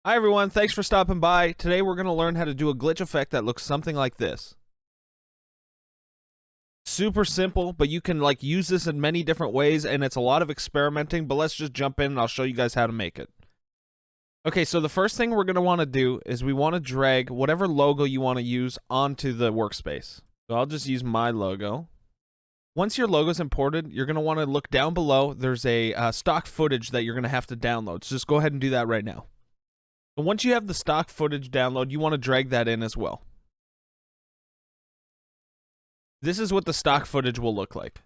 Hi everyone, thanks for stopping by. Today we're going to learn how to do a glitch effect that looks something like this. Super simple, but you can use this in many different ways, and it's a lot of experimenting, but let's just jump in and I'll show you guys how to make it. Okay, so the first thing we're going to want to do is we want to drag whatever logo you want to use onto the workspace. So I'll just use my logo. Once your logo is imported, you're going to want to look down below. There's a stock footage that you're going to have to download, so just go ahead and do that right now. But once you have the stock footage download, you want to drag that in as well. This is what the stock footage will look like.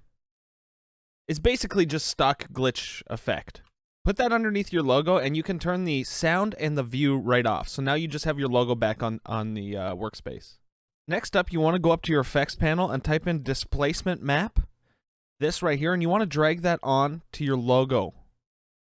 It's basically just stock glitch effect. Put that underneath your logo, and you can turn the sound and the view right off. So now you just have your logo back on the workspace. Next up, you want to go up to your effects panel and type in displacement map. This right here, and you want to drag that on to your logo.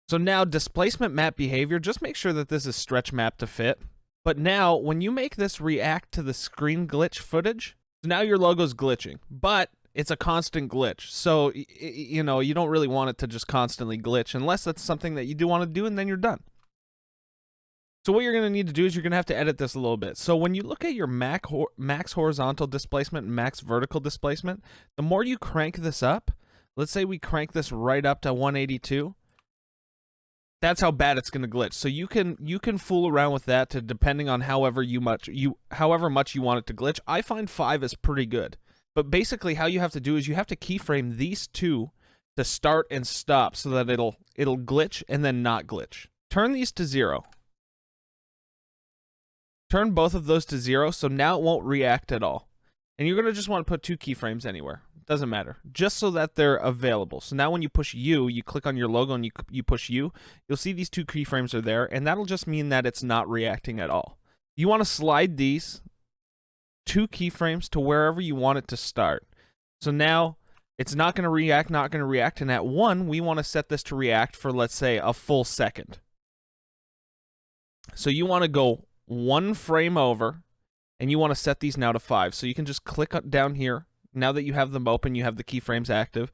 So now displacement map behavior, just make sure that this is stretch map to fit. But now when you make this react to the screen glitch footage, now your logo's glitching, but it's a constant glitch. So, you know, you don't really want it to just constantly glitch unless that's something that you do want to do, and then you're done. So what you're going to need to do is you're going to have to edit this a little bit. So when you look at your max horizontal displacement and max vertical displacement, the more you crank this up, let's say we crank this right up to 182, that's how bad it's going to glitch. So you can fool around with that to depending on however much you want it to glitch. I find 5 is pretty good. But basically how you have to do is you have to keyframe these two to start and stop so that it'll glitch and then not glitch. Turn these to 0. Turn both of those to 0, so now it won't react at all. And you're going to just want to put 2 keyframes anywhere. Doesn't matter, just so that they're available. So now when you push U, you click on your logo and you push U, you'll see these 2 keyframes are there, and that'll just mean that it's not reacting at all. You want to slide these 2 keyframes to wherever you want it to start. So now it's not going to react, and at 1, we want to set this to react for, let's say, a full second. So you want to go 1 frame over, and you want to set these now to 5. So you can just click down here. Now that you have them open, you have the keyframes active,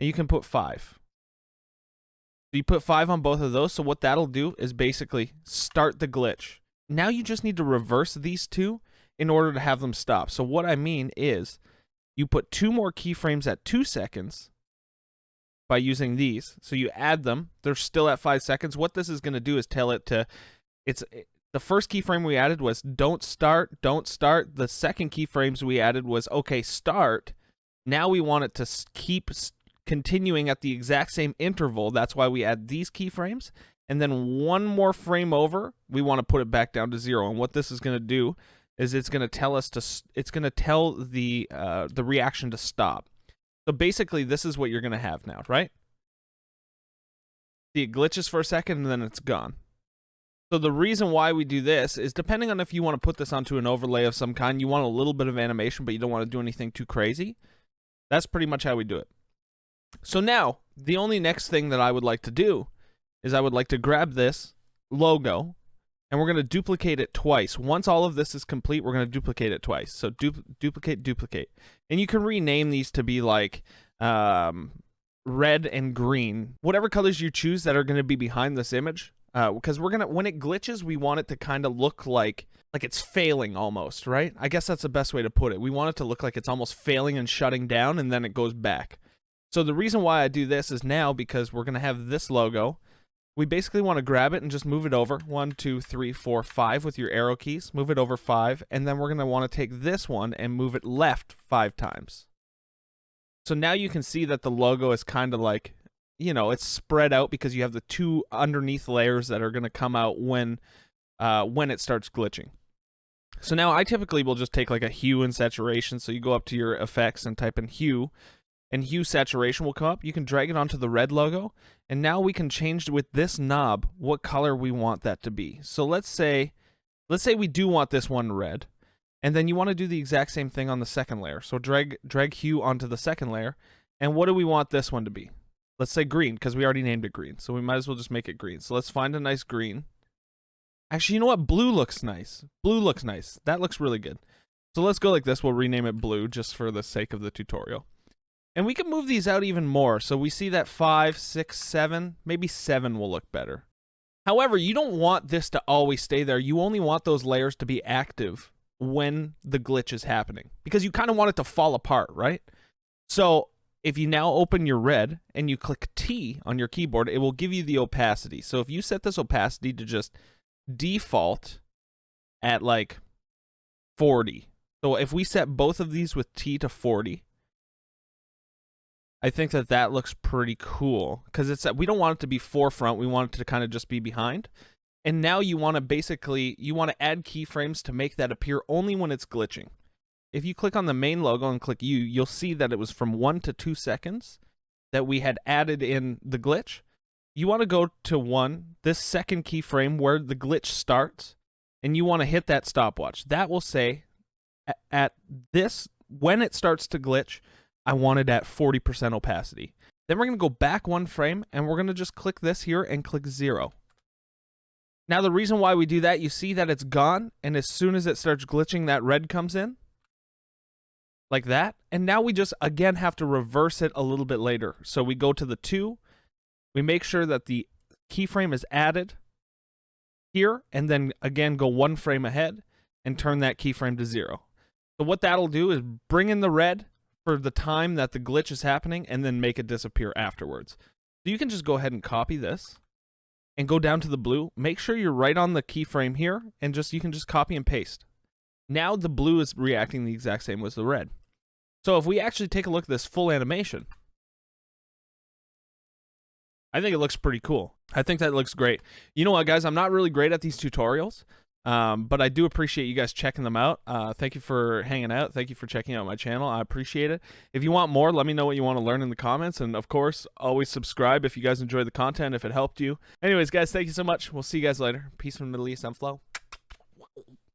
and you can put 5. So you put 5 on both of those, so what that'll do is basically start the glitch. Now you just need to reverse these 2 in order to have them stop. So what I mean is you put 2 more keyframes at 2 seconds by using these. So you add them. They're still at 5 seconds. What this is going to do is tell it to... The first keyframe we added was don't start, don't start. The second keyframes we added was okay, start. Now we want it to keep continuing at the exact same interval. That's why we add these keyframes. And then 1 more frame over, we want to put it back down to 0. And what this is going to do is it's going to tell us it's going to tell the reaction to stop. So basically, this is what you're going to have now, right? See, it glitches for a second and then it's gone. So the reason why we do this is depending on if you want to put this onto an overlay of some kind, you want a little bit of animation, but you don't want to do anything too crazy. That's pretty much how we do it. So now, the only next thing that I would like to do is I would like to grab this logo, and we're going to duplicate it twice. Once all of this is complete, we're going to duplicate it twice. So duplicate, duplicate. And you can rename these to be like red and green. Whatever colors you choose that are going to be behind this image. Because when it glitches, we want it to kind of look like it's failing almost, right? I guess that's the best way to put it. We want it to look like it's almost failing and shutting down, and then it goes back. So the reason why I do this is now because we're going to have this logo. We basically want to grab it and just move it over 1, 2, 3, 4, 5 with your arrow keys. Move it over 5, and then we're going to want to take this one and move it left 5 times. So now you can see that the logo is kind of like, you know, it's spread out because you have the 2 underneath layers that are going to come out when it starts glitching. So now I typically will just take like a hue and saturation. So you go up to your effects and type in hue, and hue saturation will come up. You can drag it onto the red logo, and now we can change with this knob what color we want that to be. So let's say we do want this one red, and then you want to do the exact same thing on the second layer. So drag hue onto the second layer, and what do we want this one to be? Let's say green, because we already named it green. So we might as well just make it green. So let's find a nice green. Actually, you know what? Blue looks nice. Blue looks nice. That looks really good. So let's go like this. We'll rename it blue just for the sake of the tutorial. And we can move these out even more. So we see that 5, 6, 7, maybe 7 will look better. However, you don't want this to always stay there. You only want those layers to be active when the glitch is happening, because you kind of want it to fall apart, right? So if you now open your red and you click T on your keyboard, it will give you the opacity. So if you set this opacity to just default at like 40. So if we set both of these with T to 40, I think that that looks pretty cool, because it's we don't want it to be forefront. We want it to kind of just be behind. And now you want to basically, you want to add keyframes to make that appear only when it's glitching. If you click on the main logo and click U, you'll see that it was from 1 to 2 seconds that we had added in the glitch. You want to go to 1, this second keyframe where the glitch starts, and you want to hit that stopwatch. That will say at this, when it starts to glitch, I want it at 40% opacity. Then we're going to go back 1 frame, and we're going to just click this here and click 0. Now the reason why we do that, you see that it's gone, and as soon as it starts glitching, that red comes in. Like that. And now we just, again, have to reverse it a little bit later. So we go to the 2, we make sure that the keyframe is added here, and then again go 1 frame ahead and turn that keyframe to 0. So what that'll do is bring in the red for the time that the glitch is happening, and then make it disappear afterwards. So you can just go ahead and copy this and go down to the blue. Make sure you're right on the keyframe here, and you can just copy and paste. Now the blue is reacting the exact same as the red. So if we actually take a look at this full animation, I think it looks pretty cool. I think that looks great. You know what, guys? I'm not really great at these tutorials, but I do appreciate you guys checking them out. Thank you for hanging out. Thank you for checking out my channel. I appreciate it. If you want more, let me know what you want to learn in the comments. And of course, always subscribe if you guys enjoyed the content, if it helped you. Anyways, guys, thank you so much. We'll see you guys later. Peace from the Middle East. I'm Flo.